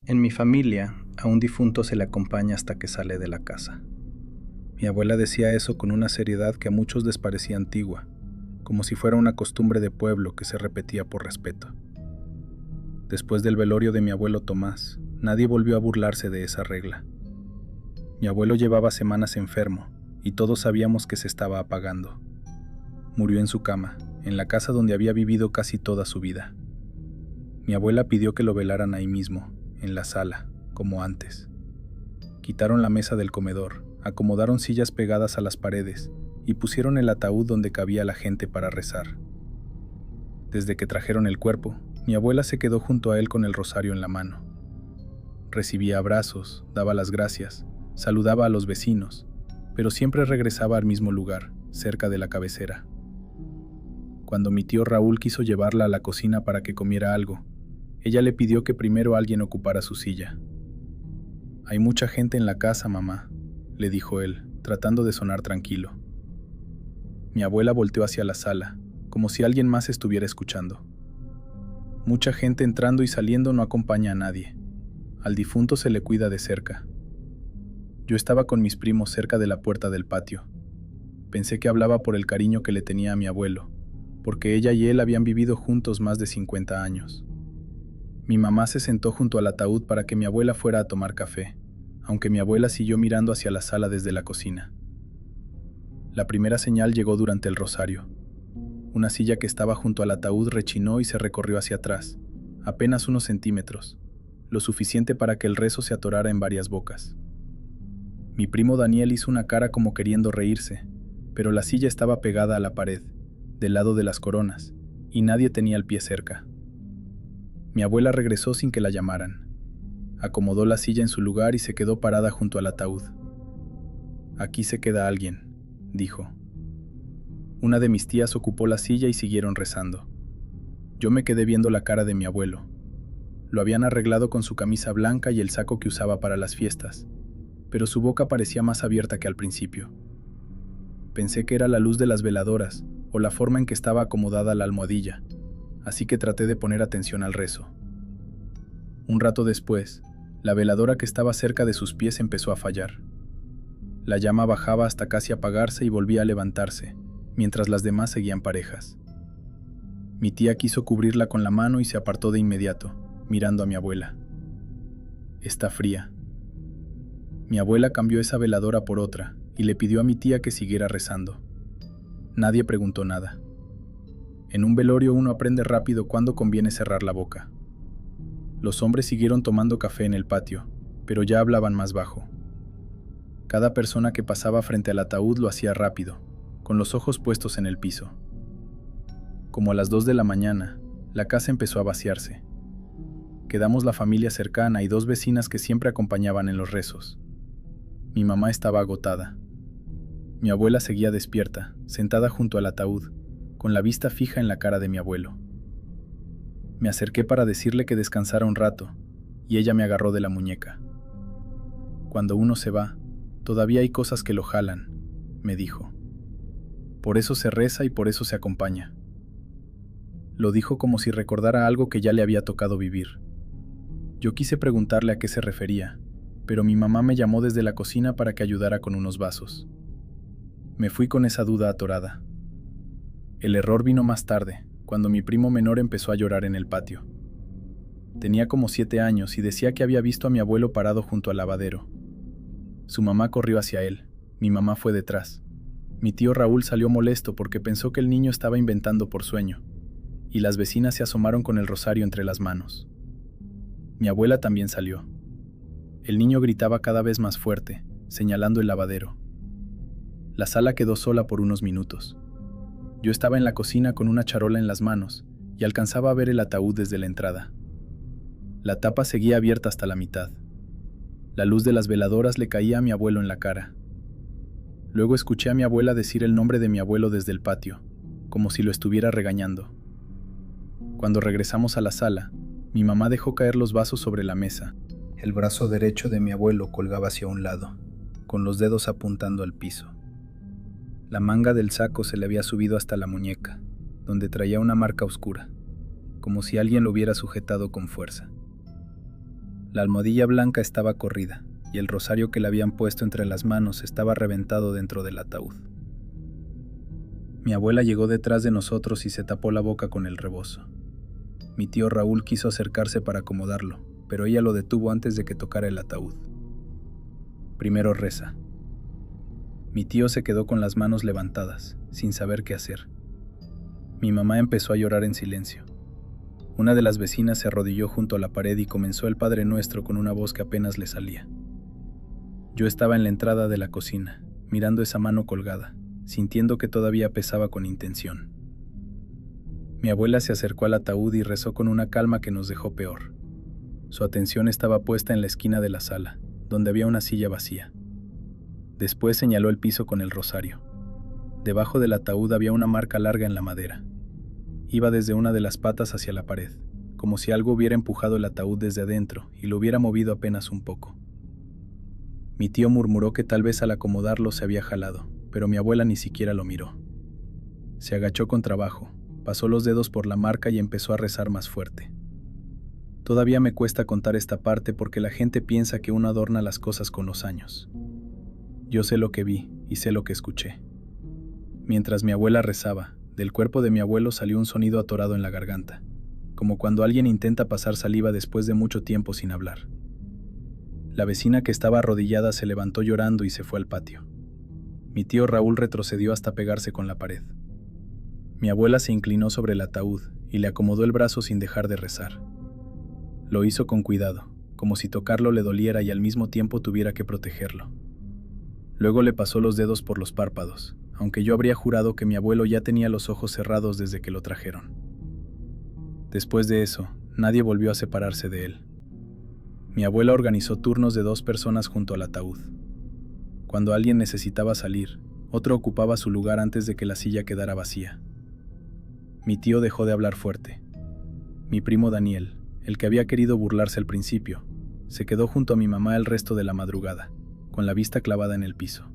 En mi familia, a un difunto se le acompaña hasta que sale de la casa. Mi abuela decía eso con una seriedad que a muchos les parecía antigua, como si fuera una costumbre de pueblo que se repetía por respeto. Después del velorio de mi abuelo Tomás, nadie volvió a burlarse de esa regla. Mi abuelo llevaba semanas enfermo y todos sabíamos que se estaba apagando. Murió en su cama, en la casa donde había vivido casi toda su vida. Mi abuela pidió que lo velaran ahí mismo, en la sala, como antes. Quitaron la mesa del comedor, acomodaron sillas pegadas a las paredes y pusieron el ataúd donde cabía la gente para rezar. Desde que trajeron el cuerpo, mi abuela se quedó junto a él con el rosario en la mano. Recibía abrazos, daba las gracias, saludaba a los vecinos, pero siempre regresaba al mismo lugar, cerca de la cabecera. Cuando mi tío Raúl quiso llevarla a la cocina para que comiera algo, ella le pidió que primero alguien ocupara su silla. «Hay mucha gente en la casa, mamá», le dijo él, tratando de sonar tranquilo. Mi abuela volteó hacia la sala, como si alguien más estuviera escuchando. «Mucha gente entrando y saliendo no acompaña a nadie. Al difunto se le cuida de cerca». Yo estaba con mis primos cerca de la puerta del patio. Pensé que hablaba por el cariño que le tenía a mi abuelo, porque ella y él habían vivido juntos más de 50 años. Mi mamá se sentó junto al ataúd para que mi abuela fuera a tomar café, aunque mi abuela siguió mirando hacia la sala desde la cocina. La primera señal llegó durante el rosario. Una silla que estaba junto al ataúd rechinó y se recorrió hacia atrás, apenas unos centímetros, lo suficiente para que el rezo se atorara en varias bocas. Mi primo Daniel hizo una cara como queriendo reírse, pero la silla estaba pegada a la pared, del lado de las coronas, y nadie tenía el pie cerca. Mi abuela regresó sin que la llamaran. Acomodó la silla en su lugar y se quedó parada junto al ataúd. «Aquí se queda alguien», dijo. Una de mis tías ocupó la silla y siguieron rezando. Yo me quedé viendo la cara de mi abuelo. Lo habían arreglado con su camisa blanca y el saco que usaba para las fiestas, pero su boca parecía más abierta que al principio. Pensé que era la luz de las veladoras o la forma en que estaba acomodada la almohadilla, así que traté de poner atención al rezo. Un rato después, la veladora que estaba cerca de sus pies empezó a fallar. La llama bajaba hasta casi apagarse y volvía a levantarse, mientras las demás seguían parejas. Mi tía quiso cubrirla con la mano y se apartó de inmediato, mirando a mi abuela. «Está fría». Mi abuela cambió esa veladora por otra y le pidió a mi tía que siguiera rezando. Nadie preguntó nada. En un velorio uno aprende rápido cuándo conviene cerrar la boca. Los hombres siguieron tomando café en el patio, pero ya hablaban más bajo. Cada persona que pasaba frente al ataúd lo hacía rápido, con los ojos puestos en el piso. Como a las 2 de la mañana, la casa empezó a vaciarse. Quedamos la familia cercana y 2 vecinas que siempre acompañaban en los rezos. Mi mamá estaba agotada. Mi abuela seguía despierta, sentada junto al ataúd, con la vista fija en la cara de mi abuelo. Me acerqué para decirle que descansara un rato, y ella me agarró de la muñeca. «Cuando uno se va, todavía hay cosas que lo jalan», me dijo. «Por eso se reza y por eso se acompaña». Lo dijo como si recordara algo que ya le había tocado vivir. Yo quise preguntarle a qué se refería, pero mi mamá me llamó desde la cocina para que ayudara con unos vasos. Me fui con esa duda atorada. El error vino más tarde, cuando mi primo menor empezó a llorar en el patio. Tenía como 7 años y decía que había visto a mi abuelo parado junto al lavadero. Su mamá corrió hacia él, mi mamá fue detrás. Mi tío Raúl salió molesto porque pensó que el niño estaba inventando por sueño, y las vecinas se asomaron con el rosario entre las manos. Mi abuela también salió. El niño gritaba cada vez más fuerte, señalando el lavadero. La sala quedó sola por unos minutos. Yo estaba en la cocina con una charola en las manos y alcanzaba a ver el ataúd desde la entrada. La tapa seguía abierta hasta la mitad. La luz de las veladoras le caía a mi abuelo en la cara. Luego escuché a mi abuela decir el nombre de mi abuelo desde el patio, como si lo estuviera regañando. Cuando regresamos a la sala, mi mamá dejó caer los vasos sobre la mesa. El brazo derecho de mi abuelo colgaba hacia un lado, con los dedos apuntando al piso. La manga del saco se le había subido hasta la muñeca, donde traía una marca oscura, como si alguien lo hubiera sujetado con fuerza. La almohadilla blanca estaba corrida, y el rosario que le habían puesto entre las manos estaba reventado dentro del ataúd. Mi abuela llegó detrás de nosotros y se tapó la boca con el rebozo. Mi tío Raúl quiso acercarse para acomodarlo, pero ella lo detuvo antes de que tocara el ataúd. Primero reza. Mi tío se quedó con las manos levantadas, sin saber qué hacer. Mi mamá empezó a llorar en silencio. Una de las vecinas se arrodilló junto a la pared y comenzó el Padre Nuestro con una voz que apenas le salía. Yo estaba en la entrada de la cocina, mirando esa mano colgada, sintiendo que todavía pesaba con intención. Mi abuela se acercó al ataúd y rezó con una calma que nos dejó peor. Su atención estaba puesta en la esquina de la sala, donde había una silla vacía. Después señaló el piso con el rosario. Debajo del ataúd había una marca larga en la madera. Iba desde una de las patas hacia la pared, como si algo hubiera empujado el ataúd desde adentro y lo hubiera movido apenas un poco. Mi tío murmuró que tal vez al acomodarlo se había jalado, pero mi abuela ni siquiera lo miró. Se agachó con trabajo, pasó los dedos por la marca y empezó a rezar más fuerte. Todavía me cuesta contar esta parte porque la gente piensa que uno adorna las cosas con los años. Yo sé lo que vi y sé lo que escuché. Mientras mi abuela rezaba, del cuerpo de mi abuelo salió un sonido atorado en la garganta, como cuando alguien intenta pasar saliva después de mucho tiempo sin hablar. La vecina que estaba arrodillada se levantó llorando y se fue al patio. Mi tío Raúl retrocedió hasta pegarse con la pared. Mi abuela se inclinó sobre el ataúd y le acomodó el brazo sin dejar de rezar. Lo hizo con cuidado, como si tocarlo le doliera y al mismo tiempo tuviera que protegerlo. Luego le pasó los dedos por los párpados, aunque yo habría jurado que mi abuelo ya tenía los ojos cerrados desde que lo trajeron. Después de eso, nadie volvió a separarse de él. Mi abuela organizó turnos de 2 personas junto al ataúd. Cuando alguien necesitaba salir, otro ocupaba su lugar antes de que la silla quedara vacía. Mi tío dejó de hablar fuerte. Mi primo Daniel, el que había querido burlarse al principio, se quedó junto a mi mamá el resto de la madrugada, con la vista clavada en el piso.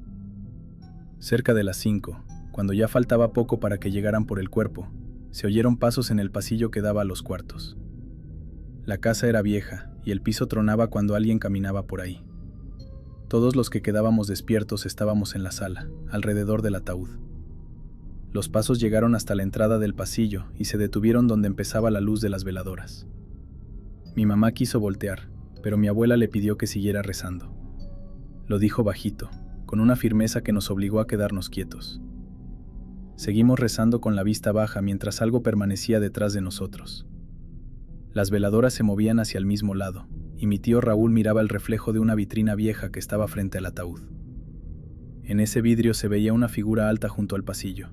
Cerca de las 5, cuando ya faltaba poco para que llegaran por el cuerpo, se oyeron pasos en el pasillo que daba a los cuartos. La casa era vieja y el piso tronaba cuando alguien caminaba por ahí. Todos los que quedábamos despiertos estábamos en la sala, alrededor del ataúd. Los pasos llegaron hasta la entrada del pasillo y se detuvieron donde empezaba la luz de las veladoras. Mi mamá quiso voltear, pero mi abuela le pidió que siguiera rezando. Lo dijo bajito, con una firmeza que nos obligó a quedarnos quietos. Seguimos rezando con la vista baja mientras algo permanecía detrás de nosotros. Las veladoras se movían hacia el mismo lado, y mi tío Raúl miraba el reflejo de una vitrina vieja que estaba frente al ataúd. En ese vidrio se veía una figura alta junto al pasillo.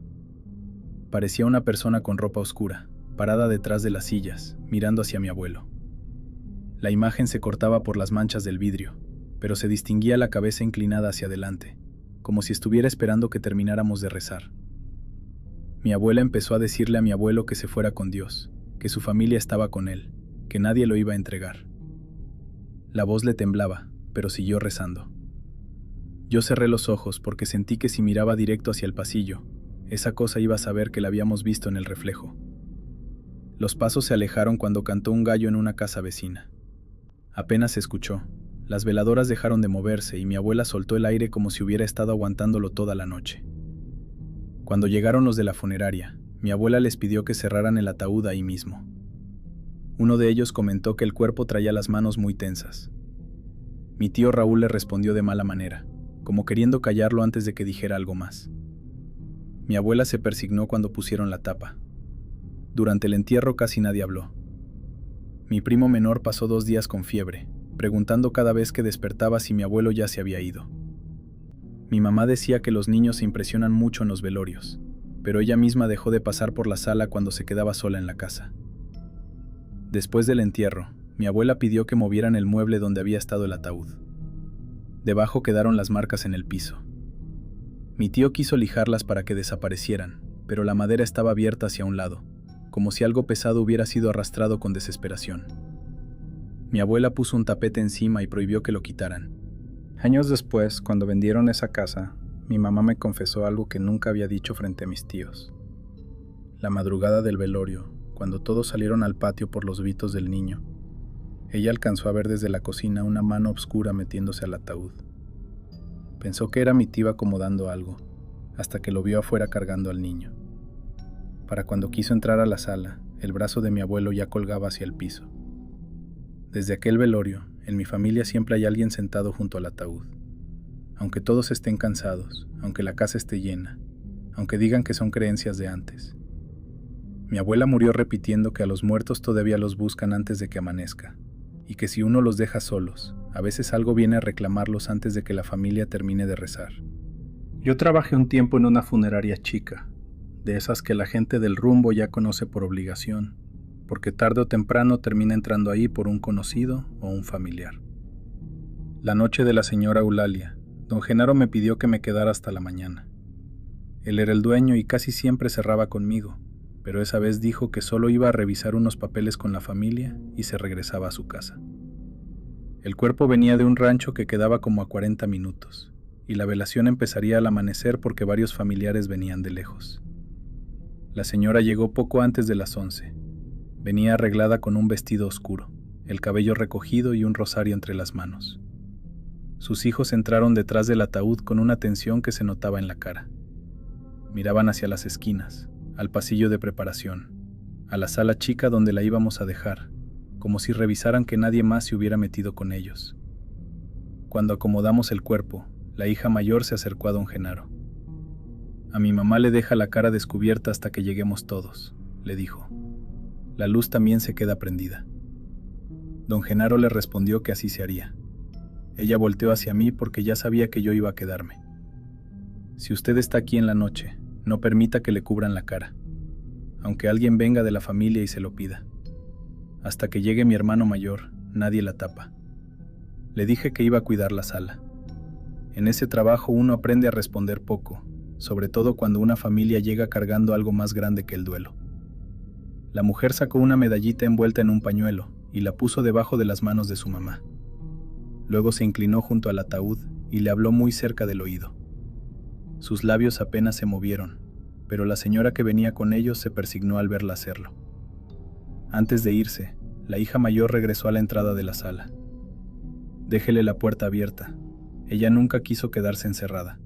Parecía una persona con ropa oscura, parada detrás de las sillas, mirando hacia mi abuelo. La imagen se cortaba por las manchas del vidrio, pero se distinguía la cabeza inclinada hacia adelante, como si estuviera esperando que termináramos de rezar. Mi abuela empezó a decirle a mi abuelo que se fuera con Dios, que su familia estaba con él, que nadie lo iba a entregar. La voz le temblaba, pero siguió rezando. Yo cerré los ojos porque sentí que si miraba directo hacia el pasillo, esa cosa iba a saber que la habíamos visto en el reflejo. Los pasos se alejaron cuando cantó un gallo en una casa vecina. Apenas se escuchó. Las veladoras dejaron de moverse y mi abuela soltó el aire como si hubiera estado aguantándolo toda la noche. Cuando llegaron los de la funeraria, mi abuela les pidió que cerraran el ataúd ahí mismo. Uno de ellos comentó que el cuerpo traía las manos muy tensas. Mi tío Raúl le respondió de mala manera, como queriendo callarlo antes de que dijera algo más. Mi abuela se persignó cuando pusieron la tapa. Durante el entierro casi nadie habló. Mi primo menor pasó 2 días con fiebre, preguntando cada vez que despertaba si mi abuelo ya se había ido. Mi mamá decía que los niños se impresionan mucho en los velorios, pero ella misma dejó de pasar por la sala cuando se quedaba sola en la casa. Después del entierro, mi abuela pidió que movieran el mueble donde había estado el ataúd. Debajo quedaron las marcas en el piso. Mi tío quiso lijarlas para que desaparecieran, pero la madera estaba abierta hacia un lado, como si algo pesado hubiera sido arrastrado con desesperación. Mi abuela puso un tapete encima y prohibió que lo quitaran. Años después, cuando vendieron esa casa, mi mamá me confesó algo que nunca había dicho frente a mis tíos. La madrugada del velorio, cuando todos salieron al patio por los gritos del niño, Ella alcanzó a ver desde la cocina una mano oscura metiéndose al ataúd. Pensó que era mi tía acomodando algo, hasta que lo vio afuera cargando al niño. Para cuando quiso entrar a la sala, el brazo de mi abuelo ya colgaba hacia el piso. Desde aquel velorio, en mi familia siempre hay alguien sentado junto al ataúd. Aunque todos estén cansados, aunque la casa esté llena, aunque digan que son creencias de antes. Mi abuela murió repitiendo que a los muertos todavía los buscan antes de que amanezca, y que si uno los deja solos, a veces algo viene a reclamarlos antes de que la familia termine de rezar. Yo trabajé un tiempo en una funeraria chica, de esas que la gente del rumbo ya conoce por obligación, porque tarde o temprano termina entrando ahí por un conocido o un familiar. La noche de la señora Eulalia, don Genaro me pidió que me quedara hasta la mañana. Él era el dueño y casi siempre cerraba conmigo, pero esa vez dijo que solo iba a revisar unos papeles con la familia y se regresaba a su casa. El cuerpo venía de un rancho que quedaba como a 40 minutos, y la velación empezaría al amanecer porque varios familiares venían de lejos. La señora llegó poco antes de las 11. Venía arreglada con un vestido oscuro, el cabello recogido y un rosario entre las manos. Sus hijos entraron detrás del ataúd con una tensión que se notaba en la cara. Miraban hacia las esquinas, al pasillo de preparación, a la sala chica donde la íbamos a dejar, como si revisaran que nadie más se hubiera metido con ellos. Cuando acomodamos el cuerpo, la hija mayor se acercó a don Genaro. A mi mamá le deja la cara descubierta hasta que lleguemos todos, le dijo. La luz también se queda prendida. Don Genaro le respondió que así se haría. Ella volteó hacia mí porque ya sabía que yo iba a quedarme. Si usted está aquí en la noche, no permita que le cubran la cara, aunque alguien venga de la familia y se lo pida. Hasta que llegue mi hermano mayor, nadie la tapa. Le dije que iba a cuidar la sala. En ese trabajo uno aprende a responder poco, sobre todo cuando una familia llega cargando algo más grande que el duelo. La mujer sacó una medallita envuelta en un pañuelo y la puso debajo de las manos de su mamá. Luego se inclinó junto al ataúd y le habló muy cerca del oído. Sus labios apenas se movieron, pero la señora que venía con ellos se persignó al verla hacerlo. Antes de irse, la hija mayor regresó a la entrada de la sala. Déjele la puerta abierta. Ella nunca quiso quedarse encerrada.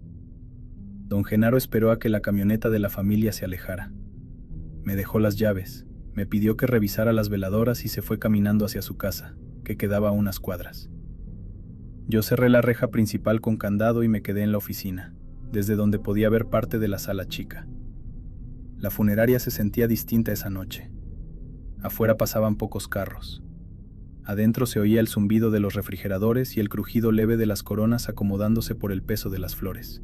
Don Genaro esperó a que la camioneta de la familia se alejara. Me dejó las llaves, me pidió que revisara las veladoras y se fue caminando hacia su casa, que quedaba a unas cuadras. Yo cerré la reja principal con candado y me quedé en la oficina, desde donde podía ver parte de la sala chica. La funeraria se sentía distinta esa noche. Afuera pasaban pocos carros. Adentro se oía el zumbido de los refrigeradores y el crujido leve de las coronas acomodándose por el peso de las flores.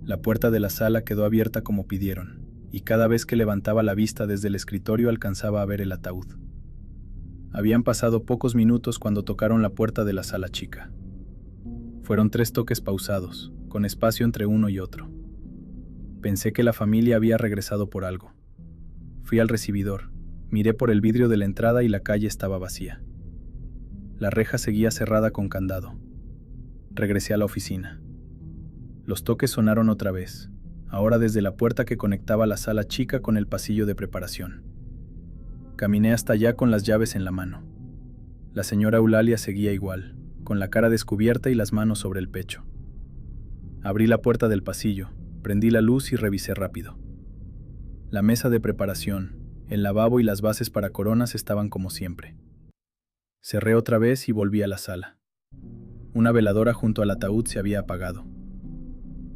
La puerta de la sala quedó abierta como pidieron, y cada vez que levantaba la vista desde el escritorio alcanzaba a ver el ataúd. Habían pasado pocos minutos cuando tocaron la puerta de la sala chica. Fueron 3 toques pausados, con espacio entre uno y otro. Pensé que la familia había regresado por algo. Fui al recibidor, miré por el vidrio de la entrada y la calle estaba vacía. La reja seguía cerrada con candado. Regresé a la oficina. Los toques sonaron otra vez, ahora desde la puerta que conectaba la sala chica con el pasillo de preparación. Caminé hasta allá con las llaves en la mano. La señora Eulalia seguía igual, con la cara descubierta y las manos sobre el pecho. Abrí la puerta del pasillo, prendí la luz y revisé rápido. La mesa de preparación, el lavabo y las bases para coronas estaban como siempre. Cerré otra vez y volví a la sala. Una veladora junto al ataúd se había apagado.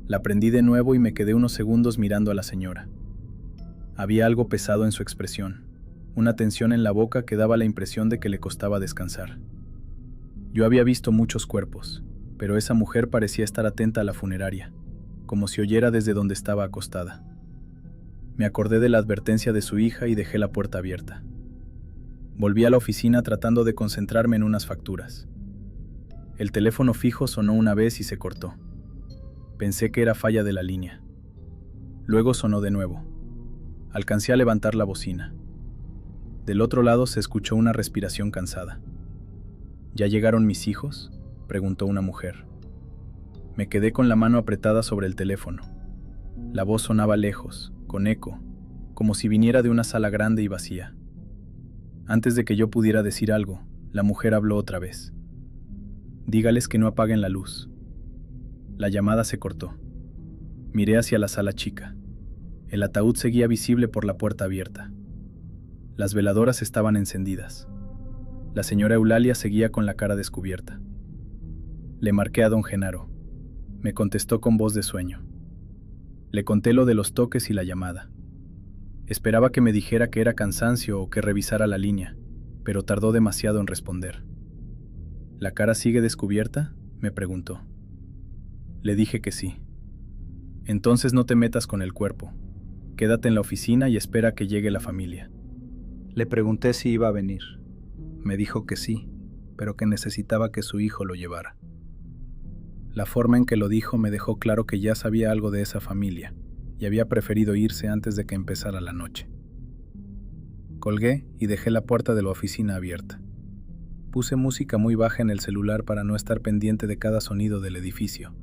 La prendí de nuevo y me quedé unos segundos mirando a la señora. Había algo pesado en su expresión, una tensión en la boca que daba la impresión de que le costaba descansar. Yo había visto muchos cuerpos, pero esa mujer parecía estar atenta a la funeraria, como si oyera desde donde estaba acostada. Me acordé de la advertencia de su hija y dejé la puerta abierta. Volví a la oficina tratando de concentrarme en unas facturas. El teléfono fijo sonó una vez y se cortó. Pensé que era falla de la línea. Luego sonó de nuevo. Alcancé a levantar la bocina. Del otro lado se escuchó una respiración cansada. ¿Ya llegaron mis hijos?, preguntó una mujer. Me quedé con la mano apretada sobre el teléfono. La voz sonaba lejos, con eco, como si viniera de una sala grande y vacía. Antes de que yo pudiera decir algo, La mujer habló otra vez. Dígales que no apaguen la luz. La llamada se cortó. Miré hacia la sala chica. El ataúd seguía visible por la puerta abierta. Las veladoras estaban encendidas. La señora Eulalia seguía con la cara descubierta. Le marqué a don Genaro. Me contestó con voz de sueño. Le conté lo de los toques y la llamada. Esperaba que me dijera que era cansancio o que revisara la línea, pero tardó demasiado en responder. ¿La cara sigue descubierta?, me preguntó. Le dije que sí. Entonces no te metas con el cuerpo. Quédate en la oficina y espera a que llegue la familia. Le pregunté si iba a venir. Me dijo que sí, pero que necesitaba que su hijo lo llevara. La forma en que lo dijo me dejó claro que ya sabía algo de esa familia y había preferido irse antes de que empezara la noche. Colgué y dejé la puerta de la oficina abierta. Puse música muy baja en el celular para no estar pendiente de cada sonido del edificio.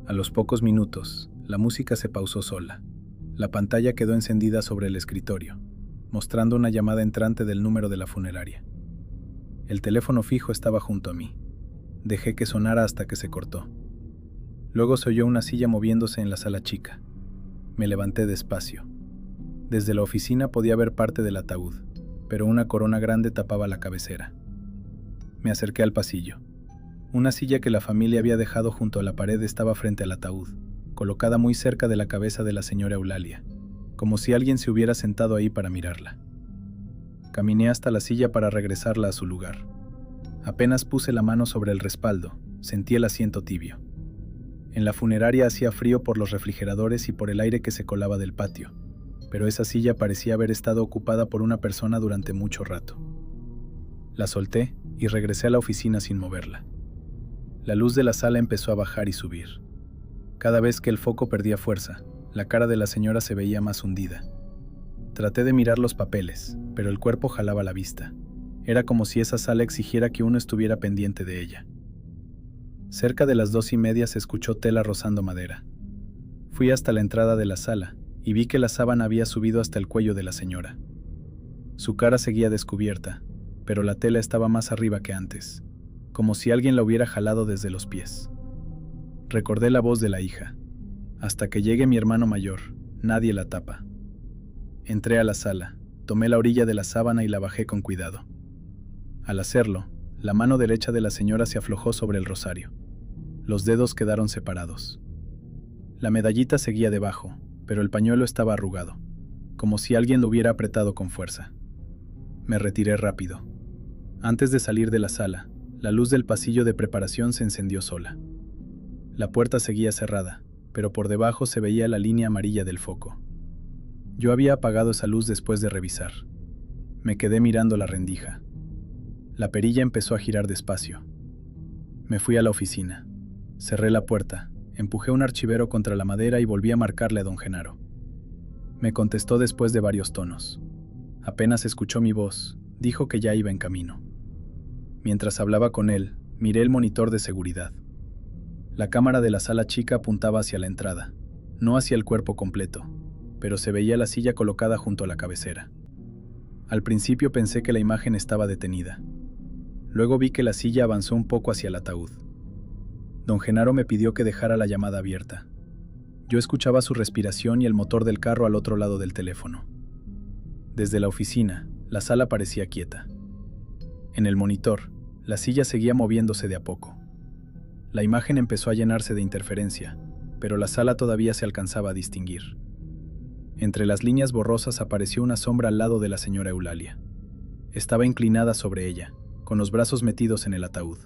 A los pocos minutos, la música se pausó sola. La pantalla quedó encendida sobre el escritorio, mostrando una llamada entrante del número de la funeraria. El teléfono fijo estaba junto a mí. Dejé que sonara hasta que se cortó. Luego se oyó una silla moviéndose en la sala chica. Me levanté despacio. Desde la oficina podía ver parte del ataúd, pero una corona grande tapaba la cabecera. Me acerqué al pasillo. Una silla que la familia había dejado junto a la pared estaba frente al ataúd, colocada muy cerca de la cabeza de la señora Eulalia, como si alguien se hubiera sentado ahí para mirarla. Caminé hasta la silla para regresarla a su lugar. Apenas puse la mano sobre el respaldo, sentí el asiento tibio. En la funeraria hacía frío por los refrigeradores y por el aire que se colaba del patio, pero esa silla parecía haber estado ocupada por una persona durante mucho rato. La solté y regresé a la oficina sin moverla. La luz de la sala empezó a bajar y subir. Cada vez que el foco perdía fuerza, la cara de la señora se veía más hundida. Traté de mirar los papeles, pero el cuerpo jalaba la vista. Era como si esa sala exigiera que uno estuviera pendiente de ella. Cerca de las 2:30 se escuchó tela rozando madera. Fui hasta la entrada de la sala y vi que la sábana había subido hasta el cuello de la señora. Su cara seguía descubierta, pero la tela estaba más arriba que antes, como si alguien la hubiera jalado desde los pies. Recordé la voz de la hija. Hasta que llegue mi hermano mayor, nadie la tapa. Entré a la sala, tomé la orilla de la sábana y la bajé con cuidado. Al hacerlo, la mano derecha de la señora se aflojó sobre el rosario. Los dedos quedaron separados. La medallita seguía debajo, pero el pañuelo estaba arrugado, como si alguien lo hubiera apretado con fuerza. Me retiré rápido. Antes de salir de la sala, la luz del pasillo de preparación se encendió sola. La puerta seguía cerrada, pero por debajo se veía la línea amarilla del foco. Yo había apagado esa luz después de revisar. Me quedé mirando la rendija. La perilla empezó a girar despacio. Me fui a la oficina. Cerré la puerta, empujé un archivero contra la madera y volví a marcarle a don Genaro. Me contestó después de varios tonos. Apenas escuchó mi voz, dijo que ya iba en camino. Mientras hablaba con él, miré el monitor de seguridad. La cámara de la sala chica apuntaba hacia la entrada, no hacia el cuerpo completo, pero se veía la silla colocada junto a la cabecera. Al principio pensé que la imagen estaba detenida. Luego vi que la silla avanzó un poco hacia el ataúd. Don Genaro me pidió que dejara la llamada abierta. Yo escuchaba su respiración y el motor del carro al otro lado del teléfono. Desde la oficina, la sala parecía quieta. En el monitor, la silla seguía moviéndose de a poco. La imagen empezó a llenarse de interferencia, pero la sala todavía se alcanzaba a distinguir. Entre las líneas borrosas apareció una sombra al lado de la señora Eulalia. Estaba inclinada sobre ella, con los brazos metidos en el ataúd.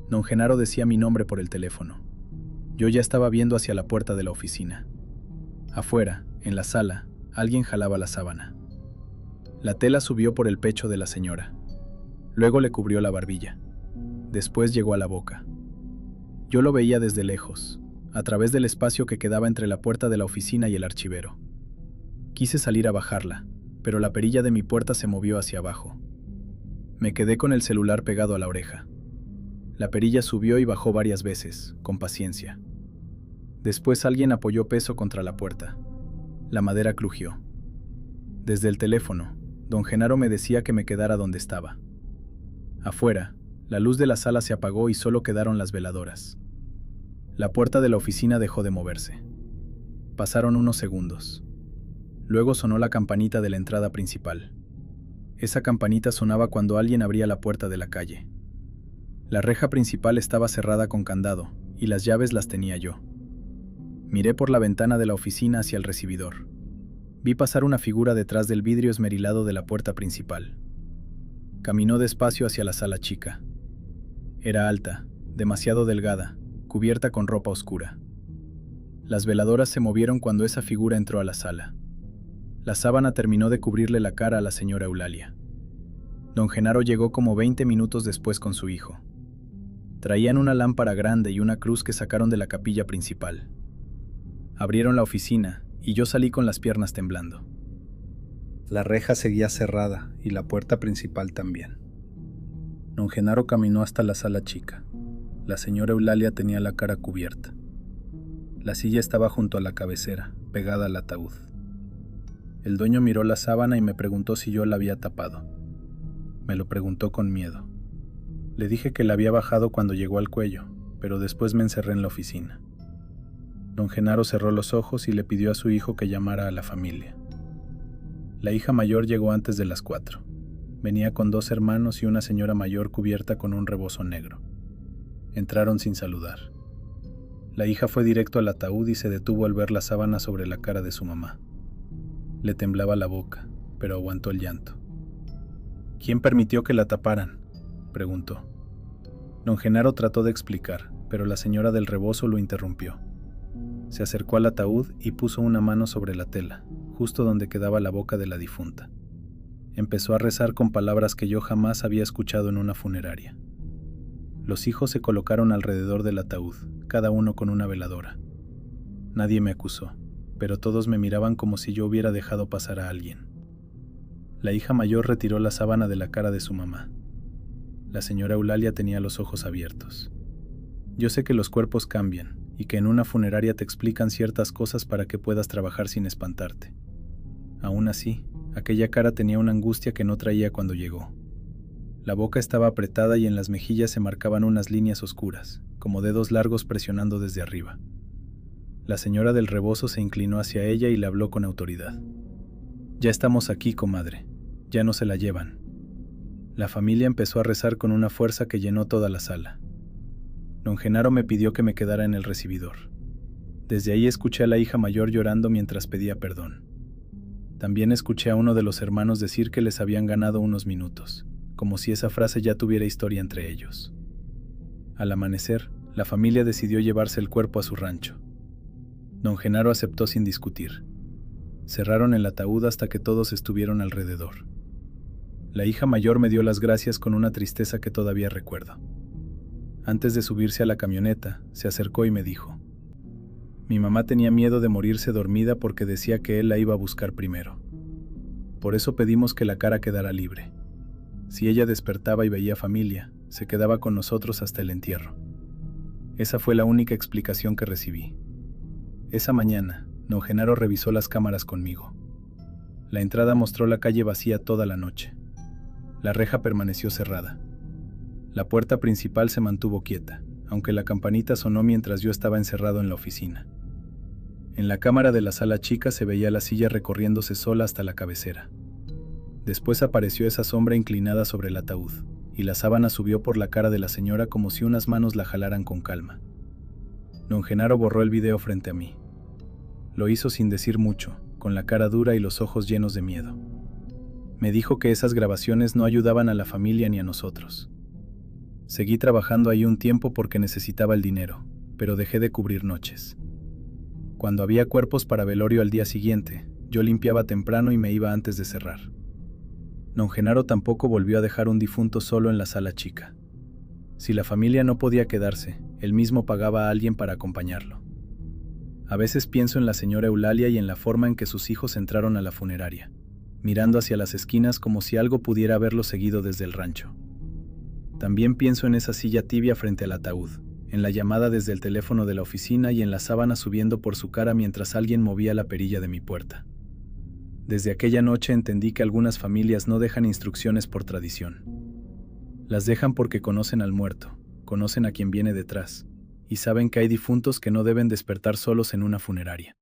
Don Genaro decía mi nombre por el teléfono. Yo ya estaba viendo hacia la puerta de la oficina. Afuera, en la sala, alguien jalaba la sábana. La tela subió por el pecho de la señora. Luego le cubrió la barbilla. Después llegó a la boca. Yo lo veía desde lejos, a través del espacio que quedaba entre la puerta de la oficina y el archivero. Quise salir a bajarla, pero la perilla de mi puerta se movió hacia abajo. Me quedé con el celular pegado a la oreja. La perilla subió y bajó varias veces, con paciencia. Después alguien apoyó peso contra la puerta. La madera crujió. Desde el teléfono, don Genaro me decía que me quedara donde estaba. Afuera, la luz de la sala se apagó y solo quedaron las veladoras. La puerta de la oficina dejó de moverse. Pasaron unos segundos. Luego sonó la campanita de la entrada principal. Esa campanita sonaba cuando alguien abría la puerta de la calle. La reja principal estaba cerrada con candado, y las llaves las tenía yo. Miré por la ventana de la oficina hacia el recibidor. Vi pasar una figura detrás del vidrio esmerilado de la puerta principal. Caminó despacio hacia la sala chica. Era alta, demasiado delgada, cubierta con ropa oscura. Las veladoras se movieron cuando esa figura entró a la sala. La sábana terminó de cubrirle la cara a la señora Eulalia. Don Genaro llegó como 20 minutos después con su hijo. Traían una lámpara grande y una cruz que sacaron de la capilla principal. Abrieron la oficina y yo salí con las piernas temblando. La reja seguía cerrada y la puerta principal también. Don Genaro caminó hasta la sala chica. La señora Eulalia tenía la cara cubierta. La silla estaba junto a la cabecera, pegada al ataúd. El dueño miró la sábana y me preguntó si yo la había tapado. Me lo preguntó con miedo. Le dije que la había bajado cuando llegó al cuello, pero después me encerré en la oficina. Don Genaro cerró los ojos y le pidió a su hijo que llamara a la familia. La hija mayor llegó antes de las 4. Venía con 2 hermanos y una señora mayor cubierta con un rebozo negro. Entraron sin saludar. La hija fue directo al ataúd y se detuvo al ver la sábana sobre la cara de su mamá. Le temblaba la boca, pero aguantó el llanto. ¿Quién permitió que la taparan?, preguntó. Don Genaro trató de explicar, pero la señora del rebozo lo interrumpió. Se acercó al ataúd y puso una mano sobre la tela, justo donde quedaba la boca de la difunta. Empezó a rezar con palabras que yo jamás había escuchado en una funeraria. Los hijos se colocaron alrededor del ataúd, cada uno con una veladora. Nadie me acusó, pero todos me miraban como si yo hubiera dejado pasar a alguien. La hija mayor retiró la sábana de la cara de su mamá. La señora Eulalia tenía los ojos abiertos. Yo sé que los cuerpos cambian y que en una funeraria te explican ciertas cosas para que puedas trabajar sin espantarte. Aún así, aquella cara tenía una angustia que no traía cuando llegó. La boca estaba apretada y en las mejillas se marcaban unas líneas oscuras, como dedos largos presionando desde arriba. La señora del rebozo se inclinó hacia ella y le habló con autoridad. «Ya estamos aquí, comadre. Ya no se la llevan». La familia empezó a rezar con una fuerza que llenó toda la sala. Don Genaro me pidió que me quedara en el recibidor. Desde ahí escuché a la hija mayor llorando mientras pedía perdón. También escuché a uno de los hermanos decir que les habían ganado unos minutos, como si esa frase ya tuviera historia entre ellos. Al amanecer, la familia decidió llevarse el cuerpo a su rancho. Don Genaro aceptó sin discutir. Cerraron el ataúd hasta que todos estuvieron alrededor. La hija mayor me dio las gracias con una tristeza que todavía recuerdo. Antes de subirse a la camioneta, se acercó y me dijo: «Mi mamá tenía miedo de morirse dormida porque decía que él la iba a buscar primero. Por eso pedimos que la cara quedara libre. Si ella despertaba y veía familia, se quedaba con nosotros hasta el entierro». Esa fue la única explicación que recibí. Esa mañana, don Genaro revisó las cámaras conmigo. La entrada mostró la calle vacía toda la noche. La reja permaneció cerrada. La puerta principal se mantuvo quieta, aunque la campanita sonó mientras yo estaba encerrado en la oficina. En la cámara de la sala chica se veía la silla recorriéndose sola hasta la cabecera. Después apareció esa sombra inclinada sobre el ataúd, y la sábana subió por la cara de la señora como si unas manos la jalaran con calma. Don Genaro borró el video frente a mí. Lo hizo sin decir mucho, con la cara dura y los ojos llenos de miedo. Me dijo que esas grabaciones no ayudaban a la familia ni a nosotros. Seguí trabajando ahí un tiempo porque necesitaba el dinero, pero dejé de cubrir noches. Cuando había cuerpos para velorio al día siguiente, yo limpiaba temprano y me iba antes de cerrar. Don Genaro tampoco volvió a dejar un difunto solo en la sala chica. Si la familia no podía quedarse, él mismo pagaba a alguien para acompañarlo. A veces pienso en la señora Eulalia y en la forma en que sus hijos entraron a la funeraria, mirando hacia las esquinas como si algo pudiera haberlo seguido desde el rancho. También pienso en esa silla tibia frente al ataúd, en la llamada desde el teléfono de la oficina y en la sábana subiendo por su cara mientras alguien movía la perilla de mi puerta. Desde aquella noche entendí que algunas familias no dejan instrucciones por tradición. Las dejan porque conocen al muerto, conocen a quien viene detrás, y saben que hay difuntos que no deben despertar solos en una funeraria.